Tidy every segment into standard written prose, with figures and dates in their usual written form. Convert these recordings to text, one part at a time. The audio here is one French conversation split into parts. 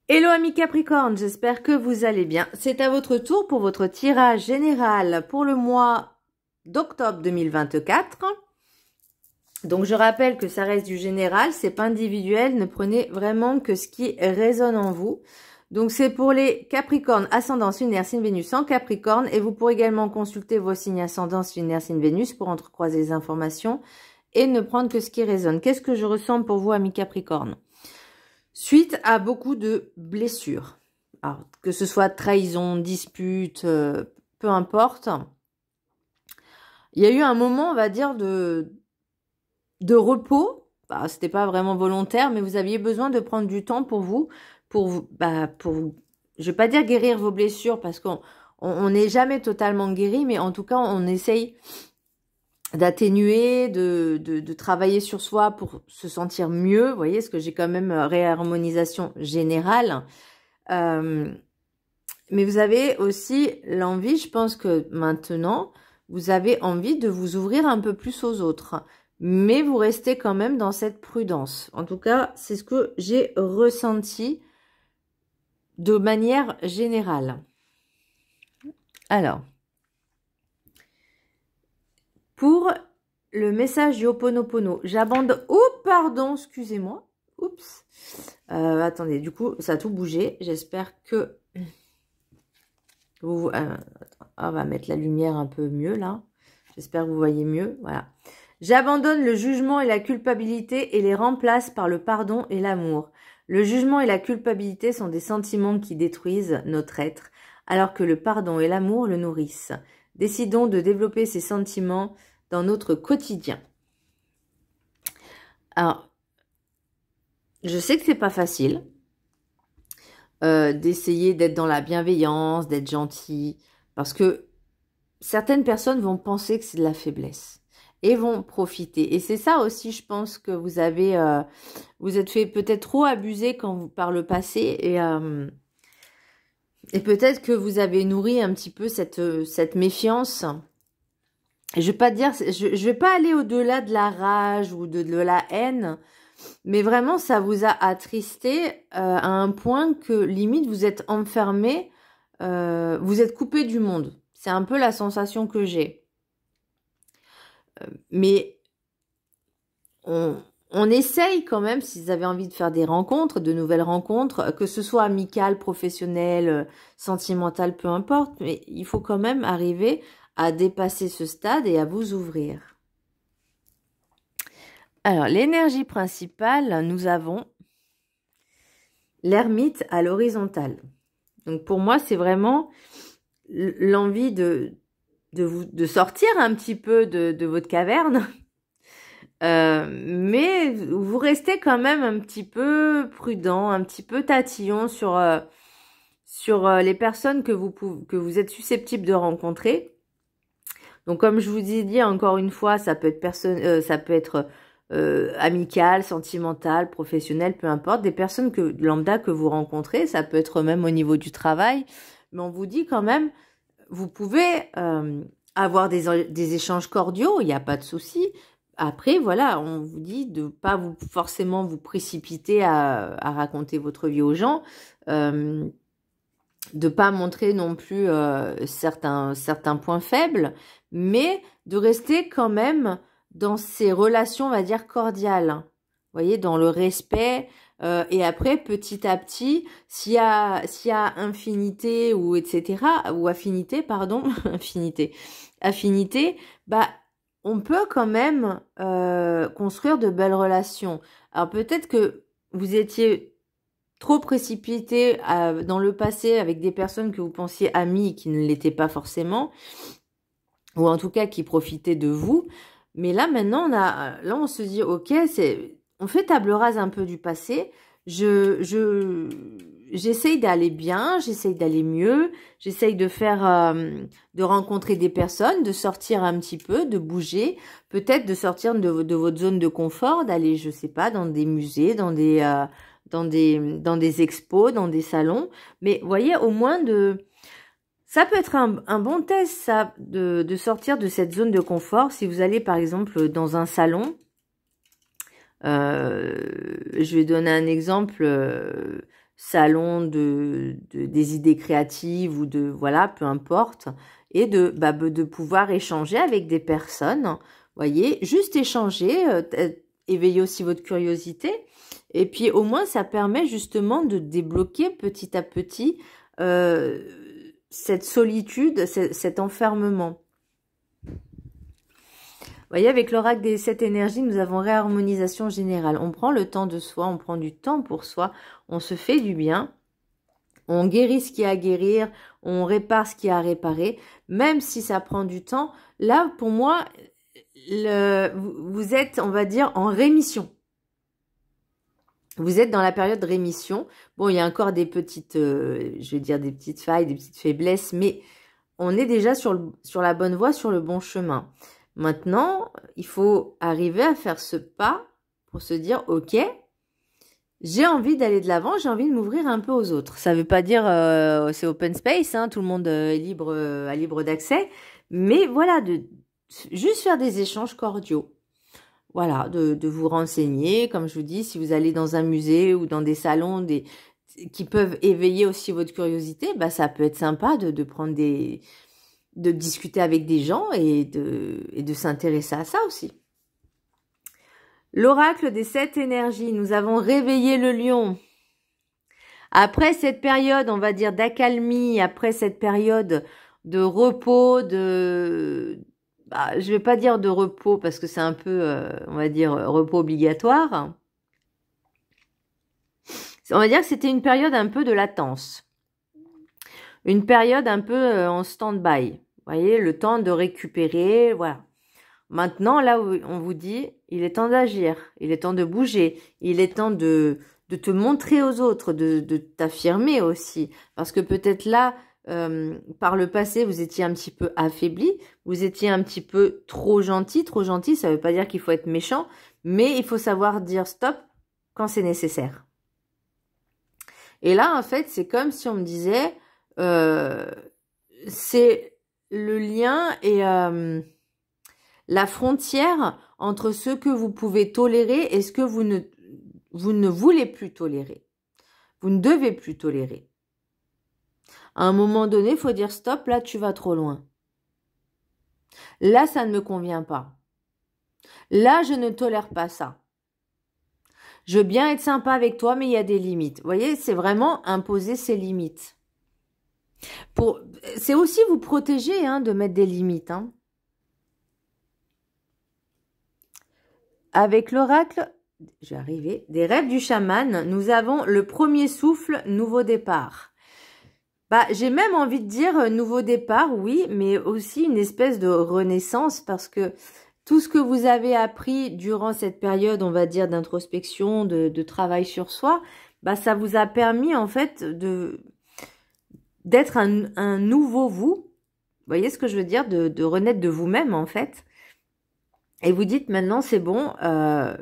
Hello amis Capricorne, j'espère que vous allez bien. C'est à votre tour pour votre tirage général pour le mois d'octobre 2024. Donc je rappelle que ça reste du général, c'est pas individuel, ne prenez vraiment que ce qui résonne en vous. Donc c'est pour les Capricornes, ascendance lunaire, signe Vénus en Capricorne, et vous pourrez également consulter vos signes ascendance lunaire, signe Vénus pour entrecroiser les informations et ne prendre que ce qui résonne. Qu'est-ce que je ressens pour vous amis Capricorne? Suite à beaucoup de blessures, alors, que ce soit trahison, dispute, peu importe, il y a eu un moment, on va dire, de repos. Bah, c'était pas vraiment volontaire, mais vous aviez besoin de prendre du temps pour vous, je vais pas dire guérir vos blessures, parce qu'on n'est jamais totalement guéri, mais en tout cas, on essaye d'atténuer, de travailler sur soi pour se sentir mieux, vous voyez, parce que j'ai quand même réharmonisation générale. Mais vous avez aussi l'envie, je pense que maintenant, vous avez envie de vous ouvrir un peu plus aux autres. Mais vous restez quand même dans cette prudence. En tout cas, c'est ce que j'ai ressenti de manière générale. Alors, pour le message du Ho'oponopono, j'abandonne... Oh, pardon, excusez-moi. Oups. Attendez, du coup, ça a tout bougé. J'espère que... on va mettre la lumière un peu mieux, là. J'espère que vous voyez mieux. Voilà. J'abandonne le jugement et la culpabilité et les remplace par le pardon et l'amour. Le jugement et la culpabilité sont des sentiments qui détruisent notre être, alors que le pardon et l'amour le nourrissent. Décidons de développer ces sentiments dans notre quotidien. Alors, je sais que c'est pas facile d'essayer d'être dans la bienveillance, d'être gentil, parce que certaines personnes vont penser que c'est de la faiblesse et vont profiter. Et c'est ça aussi, je pense que vous avez, vous êtes fait peut-être trop abuser par le passé et peut-être que vous avez nourri un petit peu cette méfiance. Et je vais pas dire, je vais pas aller au-delà de la rage ou de la haine, mais vraiment ça vous a attristé à un point que limite vous êtes enfermé, vous êtes coupé du monde. C'est un peu la sensation que j'ai. Mais on essaye quand même, si vous avez envie de faire des rencontres, de nouvelles rencontres, que ce soit amicales, professionnelles, sentimentales, peu importe, mais il faut quand même arriver à dépasser ce stade et à vous ouvrir. Alors, l'énergie principale, nous avons l'ermite à l'horizontale. Donc, pour moi, c'est vraiment l'envie de sortir un petit peu de votre caverne. Mais vous restez quand même un petit peu prudent, un petit peu tatillon sur les personnes que vous êtes susceptibles de rencontrer. Donc comme je vous ai dit encore une fois, ça peut être amical, sentimental, professionnel, peu importe, des personnes lambda que vous rencontrez, ça peut être même au niveau du travail, mais on vous dit quand même, vous pouvez avoir des échanges cordiaux, il n'y a pas de souci. Après, voilà, on vous dit de pas forcément vous précipiter à raconter votre vie aux gens, de pas montrer non plus certains points faibles, mais de rester quand même dans ces relations, on va dire, cordiales. Vous voyez, dans le respect. Et après, petit à petit, s'il y a infinité ou etc., ou affinité, pardon, affinité, bah, on peut quand même construire de belles relations. Alors peut-être que vous étiez trop précipité dans le passé avec des personnes que vous pensiez amies qui ne l'étaient pas forcément, ou en tout cas qui profitaient de vous. Mais là, maintenant, on se dit, ok, on fait table rase un peu du passé. J'essaye d'aller bien, j'essaye d'aller mieux, j'essaye de rencontrer des personnes, de sortir un petit peu, de bouger, peut-être de sortir de votre zone de confort, d'aller, je sais pas, dans des musées, dans des expos, dans des salons. Mais voyez, au moins ça peut être un bon test, ça, de sortir de cette zone de confort. Si vous allez, par exemple, dans un salon, Je vais donner un exemple, salon des idées créatives ou de, voilà, peu importe, et de pouvoir échanger avec des personnes, voyez, juste échanger, éveiller aussi votre curiosité, et puis au moins ça permet justement de débloquer petit à petit cette solitude, cet enfermement. Vous voyez, avec l'oracle des 7 énergies, nous avons réharmonisation générale. On prend le temps de soi, on prend du temps pour soi, on se fait du bien, on guérit ce qu'il y a à guérir, on répare ce qu'il y a à réparer, même si ça prend du temps. Là, pour moi, vous êtes, on va dire, en rémission. Vous êtes dans la période de rémission. Bon, il y a encore des petites, je vais dire des petites failles, des petites faiblesses, mais on est déjà sur la bonne voie, sur le bon chemin. Maintenant, il faut arriver à faire ce pas pour se dire, ok, j'ai envie d'aller de l'avant, j'ai envie de m'ouvrir un peu aux autres. Ça ne veut pas dire c'est open space, hein, tout le monde est libre, a libre d'accès, mais voilà, juste faire des échanges cordiaux. Voilà, de vous renseigner, comme je vous dis, si vous allez dans un musée ou dans des salons qui peuvent éveiller aussi votre curiosité, bah, ça peut être sympa de prendre de discuter avec des gens et de s'intéresser à ça aussi. L'oracle des 7 énergies, nous avons réveillé le lion. Après cette période, on va dire d'accalmie, après cette période de repos, je vais pas dire de repos parce que c'est un peu, on va dire, repos obligatoire. On va dire que c'était une période un peu de latence. Une période un peu en stand-by. Vous voyez, le temps de récupérer, voilà. Maintenant, là où on vous dit, il est temps d'agir, il est temps de bouger, il est temps de te montrer aux autres, de t'affirmer aussi. Parce que peut-être là, par le passé, vous étiez un petit peu affaibli, vous étiez un petit peu trop gentil. Trop gentil, ça ne veut pas dire qu'il faut être méchant, mais il faut savoir dire stop quand c'est nécessaire. Et là, en fait, c'est comme si on me disait, c'est le lien et la frontière entre ce que vous pouvez tolérer et ce que vous ne voulez plus tolérer. Vous ne devez plus tolérer. À un moment donné, il faut dire stop, là tu vas trop loin. Là, ça ne me convient pas. Là, je ne tolère pas ça. Je veux bien être sympa avec toi, mais il y a des limites. Vous voyez, c'est vraiment imposer ses limites. C'est aussi vous protéger hein, de mettre des limites. Hein. Avec l'oracle, je vais arriver, des rêves du chaman, nous avons le premier souffle, nouveau départ. Bah, j'ai même envie de dire nouveau départ, oui, mais aussi une espèce de renaissance parce que tout ce que vous avez appris durant cette période, on va dire, d'introspection, de travail sur soi, bah, ça vous a permis en fait d'être un nouveau vous. Vous voyez ce que je veux dire, de renaître de vous-même en fait. Et vous dites maintenant c'est bon,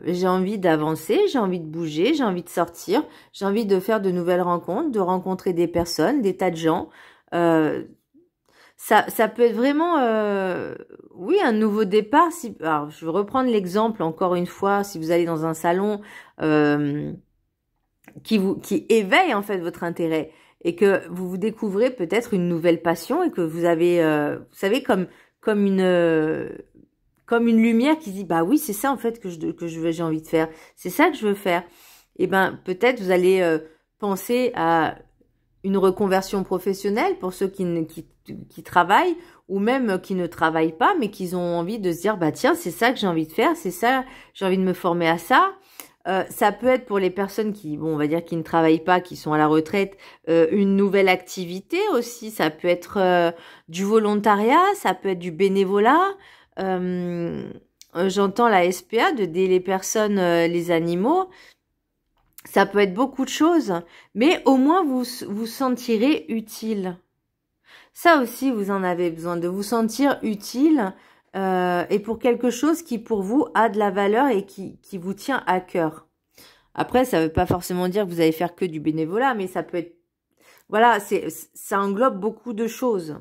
j'ai envie d'avancer, j'ai envie de bouger, j'ai envie de sortir, j'ai envie de faire de nouvelles rencontres, de rencontrer des personnes, des tas de gens. Ça peut être vraiment, oui, un nouveau départ. Alors, je vais reprendre l'exemple encore une fois, si vous allez dans un salon qui éveille en fait votre intérêt et que vous découvrez peut-être une nouvelle passion et que vous avez, vous savez, comme une lumière qui dit bah oui c'est ça en fait que j'ai envie de faire, c'est ça que je veux faire. Et ben peut-être vous allez penser à une reconversion professionnelle pour ceux qui travaillent ou même qui ne travaillent pas mais qui ont envie de se dire bah tiens c'est ça que j'ai envie de faire, c'est ça, j'ai envie de me former à ça. Ça peut être pour les personnes qui, bon, on va dire qui ne travaillent pas, qui sont à la retraite, une nouvelle activité aussi. Ça peut être du volontariat, ça peut être du bénévolat. J'entends la SPA, d'aider les personnes, les animaux. Ça peut être beaucoup de choses, mais au moins vous vous sentirez utile. Ça aussi, vous en avez besoin, de vous sentir utile et pour quelque chose qui pour vous a de la valeur et qui vous tient à cœur. Après, ça ne veut pas forcément dire que vous allez faire que du bénévolat, mais ça peut être... Voilà, ça englobe beaucoup de choses.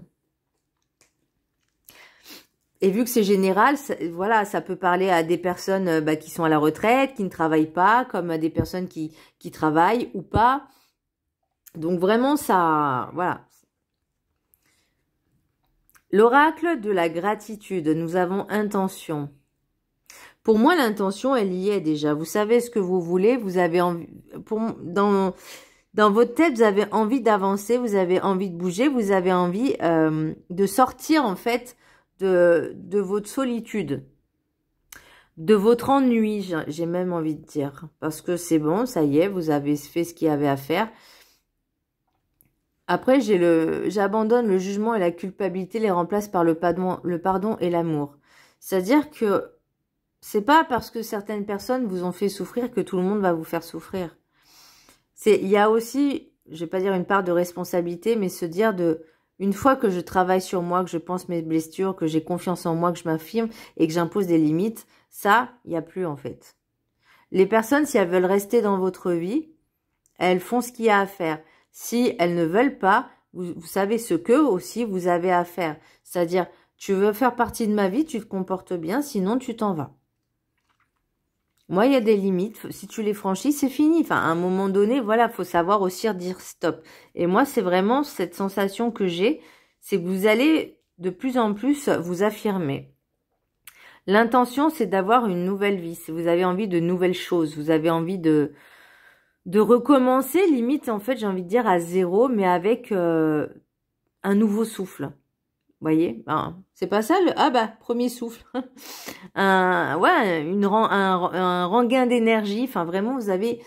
Et vu que c'est général, voilà, ça peut parler à des personnes qui sont à la retraite, qui ne travaillent pas, comme à des personnes qui travaillent ou pas. Donc vraiment, ça, voilà. L'oracle de la gratitude, nous avons intention. Pour moi, l'intention, elle y est déjà. Vous savez ce que vous voulez, vous avez envie, dans votre tête, vous avez envie d'avancer, vous avez envie de bouger, vous avez envie de sortir en fait de votre solitude, de votre ennui, j'ai même envie de dire. Parce que c'est bon, ça y est, vous avez fait ce qu'il y avait à faire. Après, j'abandonne le jugement et la culpabilité, les remplace par le pardon et l'amour. C'est-à-dire que c'est pas parce que certaines personnes vous ont fait souffrir que tout le monde va vous faire souffrir. Il y a aussi, je vais pas dire une part de responsabilité, mais se dire une fois que je travaille sur moi, que je pense mes blessures, que j'ai confiance en moi, que je m'affirme et que j'impose des limites, ça, il n'y a plus en fait. Les personnes, si elles veulent rester dans votre vie, elles font ce qu'il y a à faire. Si elles ne veulent pas, vous savez ce que aussi vous avez à faire. C'est-à-dire, tu veux faire partie de ma vie, tu te comportes bien, sinon tu t'en vas. Moi, il y a des limites. Si tu les franchis, c'est fini. Enfin, à un moment donné, voilà, faut savoir aussi dire stop. Et moi, c'est vraiment cette sensation que j'ai, c'est que vous allez de plus en plus vous affirmer. L'intention, c'est d'avoir une nouvelle vie. Si vous avez envie de nouvelles choses, vous avez envie de recommencer, limite, en fait, j'ai envie de dire à zéro, mais avec un nouveau souffle. Vous voyez, c'est pas ça le... Ah bah, premier souffle. un regain d'énergie. Enfin, vraiment, vous avez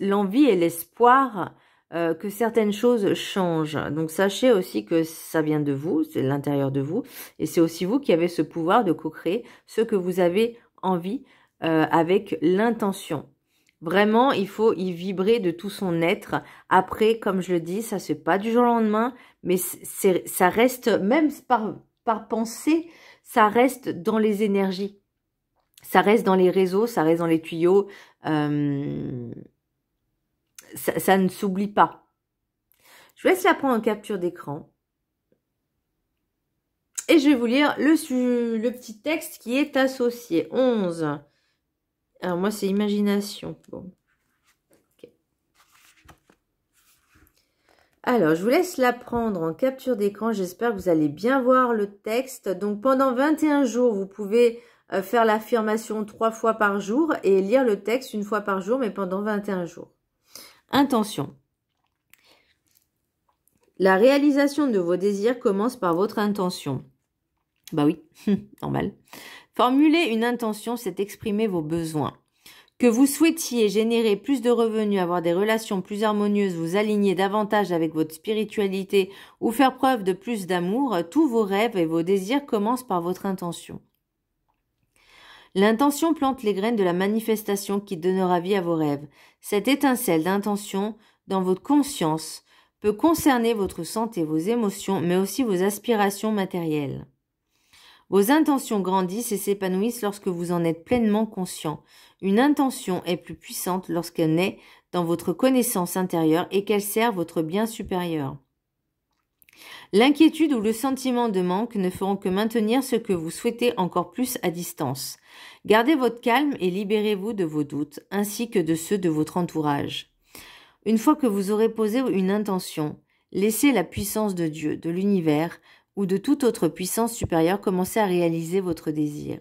l'envie et l'espoir que certaines choses changent. Donc, sachez aussi que ça vient de vous, c'est l'intérieur de vous. Et c'est aussi vous qui avez ce pouvoir de co-créer ce que vous avez envie avec l'intention. Vraiment, il faut y vibrer de tout son être. Après, comme je le dis, ça se fait pas du jour au lendemain, mais ça reste, même par pensée, ça reste dans les énergies. Ça reste dans les réseaux, ça reste dans les tuyaux. Ça ne s'oublie pas. Je vous laisse la prendre en capture d'écran. Et je vais vous lire le petit texte qui est associé. 11. Alors moi, c'est imagination. Bon. Okay. Alors, je vous laisse la prendre en capture d'écran. J'espère que vous allez bien voir le texte. Donc, pendant 21 jours, vous pouvez faire l'affirmation 3 fois par jour et lire le texte 1 fois par jour, mais pendant 21 jours. Intention. La réalisation de vos désirs commence par votre intention. Bah oui, normal. Formuler une intention, c'est exprimer vos besoins. Que vous souhaitiez générer plus de revenus, avoir des relations plus harmonieuses, vous aligner davantage avec votre spiritualité ou faire preuve de plus d'amour, tous vos rêves et vos désirs commencent par votre intention. L'intention plante les graines de la manifestation qui donnera vie à vos rêves. Cette étincelle d'intention dans votre conscience peut concerner votre santé, vos émotions, mais aussi vos aspirations matérielles. Vos intentions grandissent et s'épanouissent lorsque vous en êtes pleinement conscient. Une intention est plus puissante lorsqu'elle naît dans votre connaissance intérieure et qu'elle sert votre bien supérieur. L'inquiétude ou le sentiment de manque ne feront que maintenir ce que vous souhaitez encore plus à distance. Gardez votre calme et libérez-vous de vos doutes, ainsi que de ceux de votre entourage. Une fois que vous aurez posé une intention, laissez la puissance de Dieu, de l'univers, ou de toute autre puissance supérieure commencer à réaliser votre désir.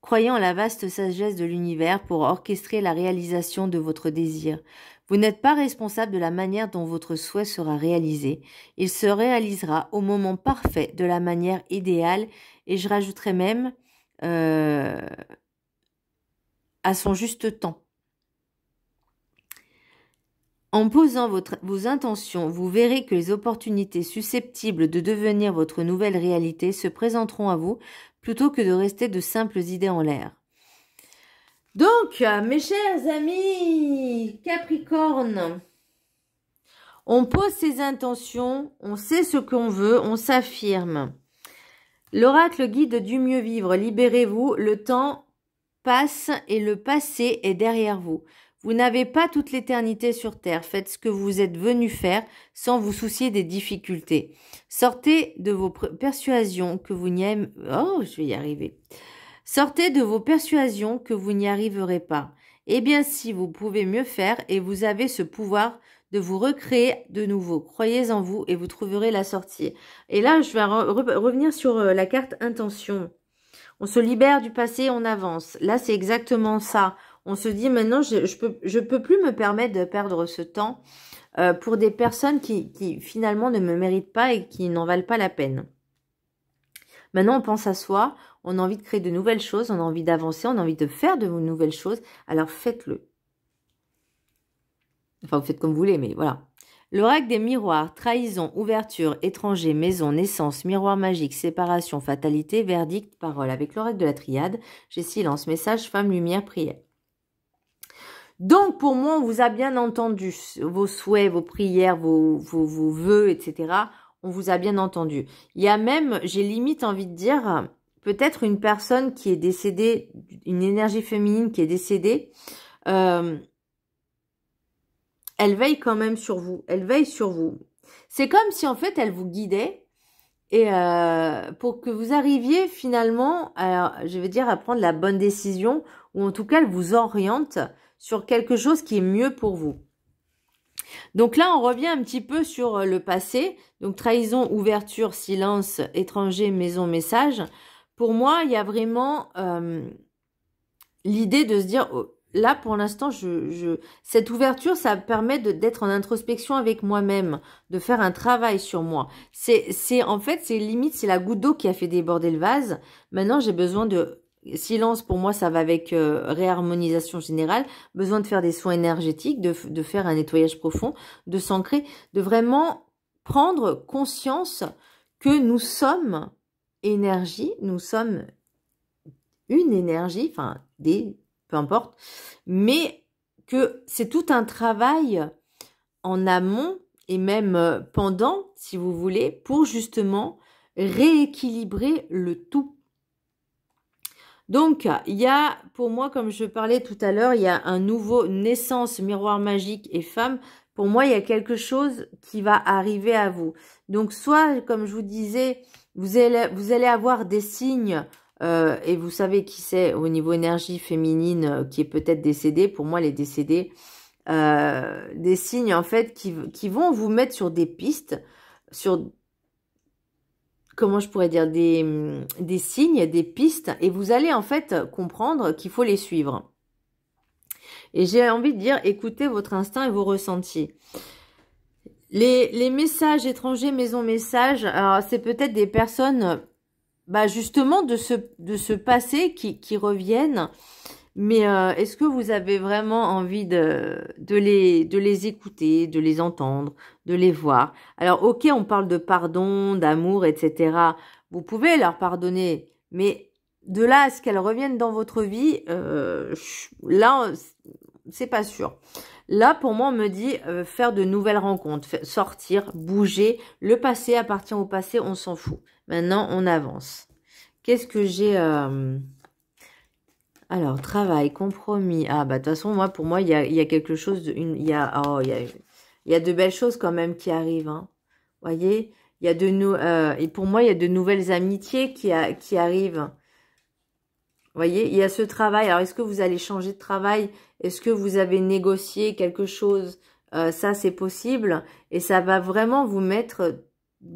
Croyez en la vaste sagesse de l'univers pour orchestrer la réalisation de votre désir. Vous n'êtes pas responsable de la manière dont votre souhait sera réalisé. Il se réalisera au moment parfait, de la manière idéale, et je rajouterai même à son juste temps. En posant vos intentions, vous verrez que les opportunités susceptibles de devenir votre nouvelle réalité se présenteront à vous plutôt que de rester de simples idées en l'air. Donc, mes chers amis Capricorne, on pose ses intentions, on sait ce qu'on veut, on s'affirme. L'oracle guide du mieux vivre, libérez-vous, le temps passe et le passé est derrière vous. Vous n'avez pas toute l'éternité sur Terre. Faites ce que vous êtes venu faire sans vous soucier des difficultés. Sortez de vos persuasions que vous n'y aimez... Oh, je vais y arriver. Sortez de vos persuasions que vous n'y arriverez pas. Eh bien, si vous pouvez mieux faire et vous avez ce pouvoir de vous recréer de nouveau. Croyez en vous et vous trouverez la sortie. Et là, je vais revenir sur la carte intention. On se libère du passé, on avance. Là, c'est exactement ça. On se dit maintenant, je peux plus me permettre de perdre ce temps pour des personnes qui finalement ne me méritent pas et qui n'en valent pas la peine. Maintenant, on pense à soi, on a envie de créer de nouvelles choses, on a envie d'avancer, on a envie de faire de nouvelles choses. Alors, faites-le. Enfin, vous faites comme vous voulez, mais voilà. L'oracle des miroirs, trahison, ouverture, étranger, maison, naissance, miroir magique, séparation, fatalité, verdict, parole. Avec l'oracle de la triade, j'ai silence, message, femme, lumière, prière. Donc, pour moi, on vous a bien entendu. Vos souhaits, vos prières, vos vœux, etc. On vous a bien entendu. Il y a même, j'ai limite envie de dire, peut-être une personne qui est décédée, une énergie féminine qui est décédée, elle veille quand même sur vous. Elle veille sur vous. C'est comme si, en fait, elle vous guidait et pour que vous arriviez finalement, je vais dire, à prendre la bonne décision ou en tout cas, elle vous oriente sur quelque chose qui est mieux pour vous. Donc là, on revient un petit peu sur le passé. Donc, trahison, ouverture, silence, étranger, maison, message. Pour moi, il y a vraiment l'idée de se dire... Oh, là, pour l'instant, cette ouverture, ça permet d'être en introspection avec moi-même, de faire un travail sur moi. En fait, c'est limite, c'est la goutte d'eau qui a fait déborder le vase. Maintenant, j'ai besoin de... Silence, pour moi, ça va avec réharmonisation générale. Besoin de faire des soins énergétiques, de faire un nettoyage profond, de s'ancrer, de vraiment prendre conscience que nous sommes énergie, nous sommes une énergie, enfin, peu importe, mais que c'est tout un travail en amont et même pendant, si vous voulez, pour justement rééquilibrer le tout. Donc, il y a, pour moi, comme je parlais tout à l'heure, il y a un nouveau naissance, miroir magique et femme. Pour moi, il y a quelque chose qui va arriver à vous. Donc, soit, comme je vous disais, vous allez avoir des signes, et vous savez qui c'est au niveau énergie féminine qui est peut-être décédée. Pour moi, elle est décédée. Des signes, en fait, qui vont vous mettre sur des pistes, sur... comment je pourrais dire, des signes, des pistes, et vous allez en fait comprendre qu'il faut les suivre. Et j'ai envie de dire, écoutez votre instinct et vos ressentis. Les messages étrangers, maison message, alors c'est peut-être des personnes, justement de ce passé qui reviennent, mais est-ce que vous avez vraiment envie de les écouter, de les entendre, de les voir? Alors, ok, on parle de pardon, d'amour, etc. Vous pouvez leur pardonner, mais de là à ce qu'elles reviennent dans votre vie, là, c'est pas sûr. Là, pour moi, on me dit faire de nouvelles rencontres, sortir, bouger. Le passé appartient au passé, on s'en fout. Maintenant, on avance. Qu'est-ce que j'ai... Alors, travail, compromis. Ah, de toute façon, moi, pour moi, il y a quelque chose... Il y a de belles choses quand même qui arrivent. Hein. Voyez, il y a et pour moi, il y a de nouvelles amitiés qui arrivent. Voyez, il y a ce travail. Alors, est-ce que vous allez changer de travail? Est-ce que vous avez négocié quelque chose? Ça, c'est possible. Et ça va vraiment vous mettre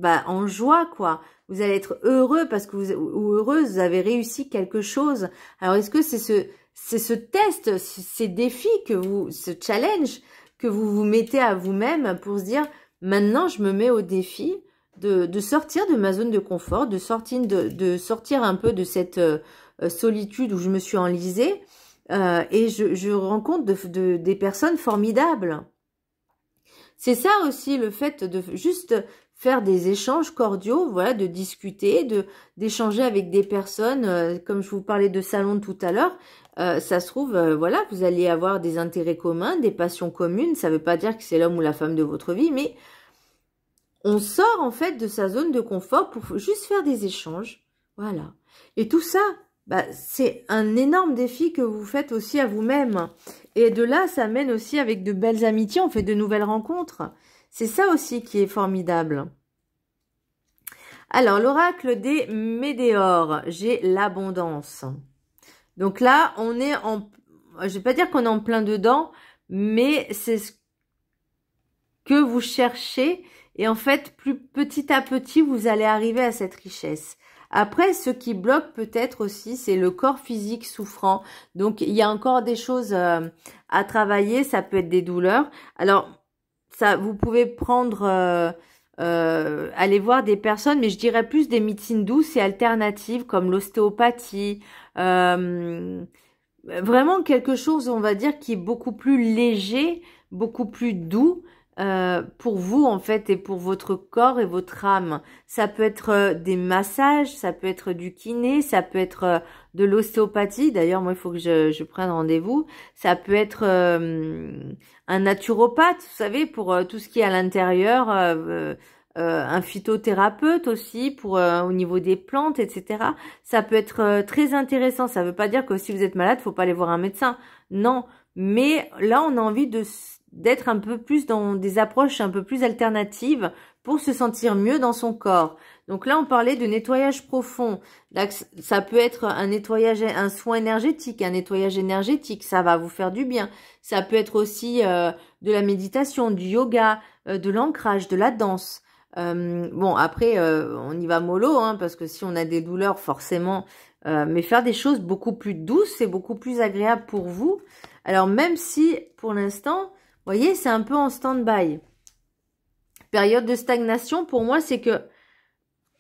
en joie, quoi. Vous allez être heureux parce que ou heureuse, vous avez réussi quelque chose. Alors, est-ce que c'est ce test, ces défis ce challenge que vous vous mettez à vous-même pour se dire, maintenant, je me mets au défi de sortir de ma zone de confort, de sortir un peu de cette solitude où je me suis enlisée et je rencontre des personnes formidables. C'est ça aussi le fait de juste faire des échanges cordiaux, voilà, de discuter, d'échanger avec des personnes, comme je vous parlais de salon tout à l'heure, ça se trouve, voilà, vous allez avoir des intérêts communs, des passions communes, ça ne veut pas dire que c'est l'homme ou la femme de votre vie, mais on sort en fait de sa zone de confort pour juste faire des échanges, voilà. Et tout ça, bah, c'est un énorme défi que vous faites aussi à vous-même. Et de là, ça mène aussi avec de belles amitiés, on fait de nouvelles rencontres. C'est ça aussi qui est formidable. Alors, l'oracle des météores, j'ai l'abondance. Donc là, on est en... Je vais pas dire qu'on est en plein dedans, mais c'est ce que vous cherchez. Et en fait, plus petit à petit, vous allez arriver à cette richesse. Après, ce qui bloque peut-être aussi, c'est le corps physique souffrant. Donc, il y a encore des choses à travailler. Ça peut être des douleurs. Alors, ça, vous pouvez prendre, aller voir des personnes, mais je dirais plus des médecines douces et alternatives comme l'ostéopathie. Vraiment quelque chose, on va dire, qui est beaucoup plus léger, beaucoup plus doux. Pour vous en fait et pour votre corps et votre âme. Ça peut être des massages, ça peut être du kiné, ça peut être de l'ostéopathie. D'ailleurs, moi, il faut que je prenne rendez-vous. Ça peut être un naturopathe, vous savez, pour tout ce qui est à l'intérieur. Un phytothérapeute aussi pour au niveau des plantes, etc. Ça peut être très intéressant. Ça veut pas dire que si vous êtes malade, faut pas aller voir un médecin. Non, mais là, on a envie d'être un peu plus dans des approches un peu plus alternatives pour se sentir mieux dans son corps. Donc là, on parlait de nettoyage profond. Là, ça peut être un nettoyage, un soin énergétique, un nettoyage énergétique. Ça va vous faire du bien. Ça peut être aussi de la méditation, du yoga, de l'ancrage, de la danse. Bon, après, on y va mollo, hein, parce que si on a des douleurs, forcément, mais faire des choses beaucoup plus douces et beaucoup plus agréables pour vous. Alors, même si, pour l'instant, vous voyez, c'est un peu en stand-by. Période de stagnation, pour moi, c'est que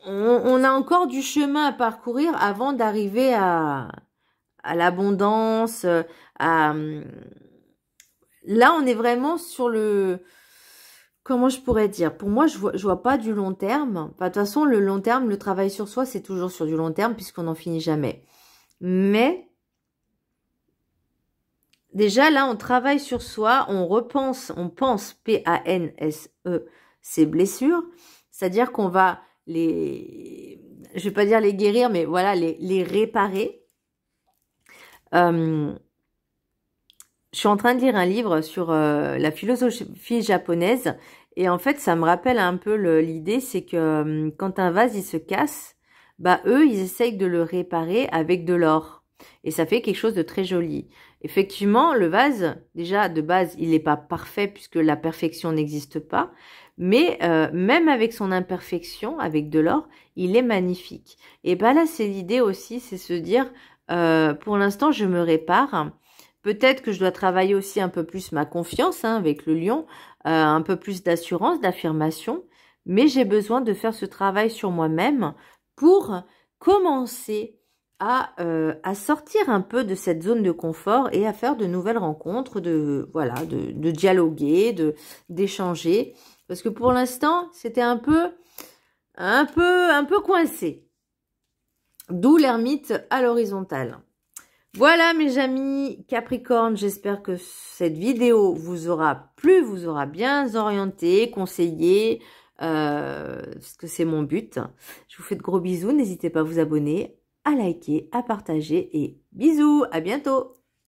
on a encore du chemin à parcourir avant d'arriver à l'abondance. Là, on est vraiment sur le... Comment je pourrais dire? Pour moi, je vois pas du long terme. Enfin, de toute façon, le long terme, le travail sur soi, c'est toujours sur du long terme puisqu'on n'en finit jamais. Mais... déjà, là, on travaille sur soi, on pense, P-A-N-S-E, ces blessures. C'est-à-dire qu'on va je vais pas dire les guérir, mais voilà, les réparer. Je suis en train de lire un livre sur la philosophie japonaise. Et en fait, ça me rappelle un peu l'idée, c'est que quand un vase, il se casse, bah eux, ils essayent de le réparer avec de l'or. Et ça fait quelque chose de très joli. Effectivement, le vase, déjà, de base, il n'est pas parfait puisque la perfection n'existe pas. Mais même avec son imperfection, avec de l'or, il est magnifique. Et bien là, c'est l'idée aussi, c'est se dire, pour l'instant, je me répare. Peut-être que je dois travailler aussi un peu plus ma confiance avec le lion, un peu plus d'assurance, d'affirmation. Mais j'ai besoin de faire ce travail sur moi-même pour commencer à sortir un peu de cette zone de confort et à faire de nouvelles rencontres, de dialoguer, d'échanger. Parce que pour l'instant, c'était un peu coincé. D'où l'ermite à l'horizontale. Voilà mes amis Capricorne, j'espère que cette vidéo vous aura plu, vous aura bien orienté, conseillé, parce que c'est mon but. Je vous fais de gros bisous, n'hésitez pas à vous abonner, à liker, à partager et bisous, à bientôt.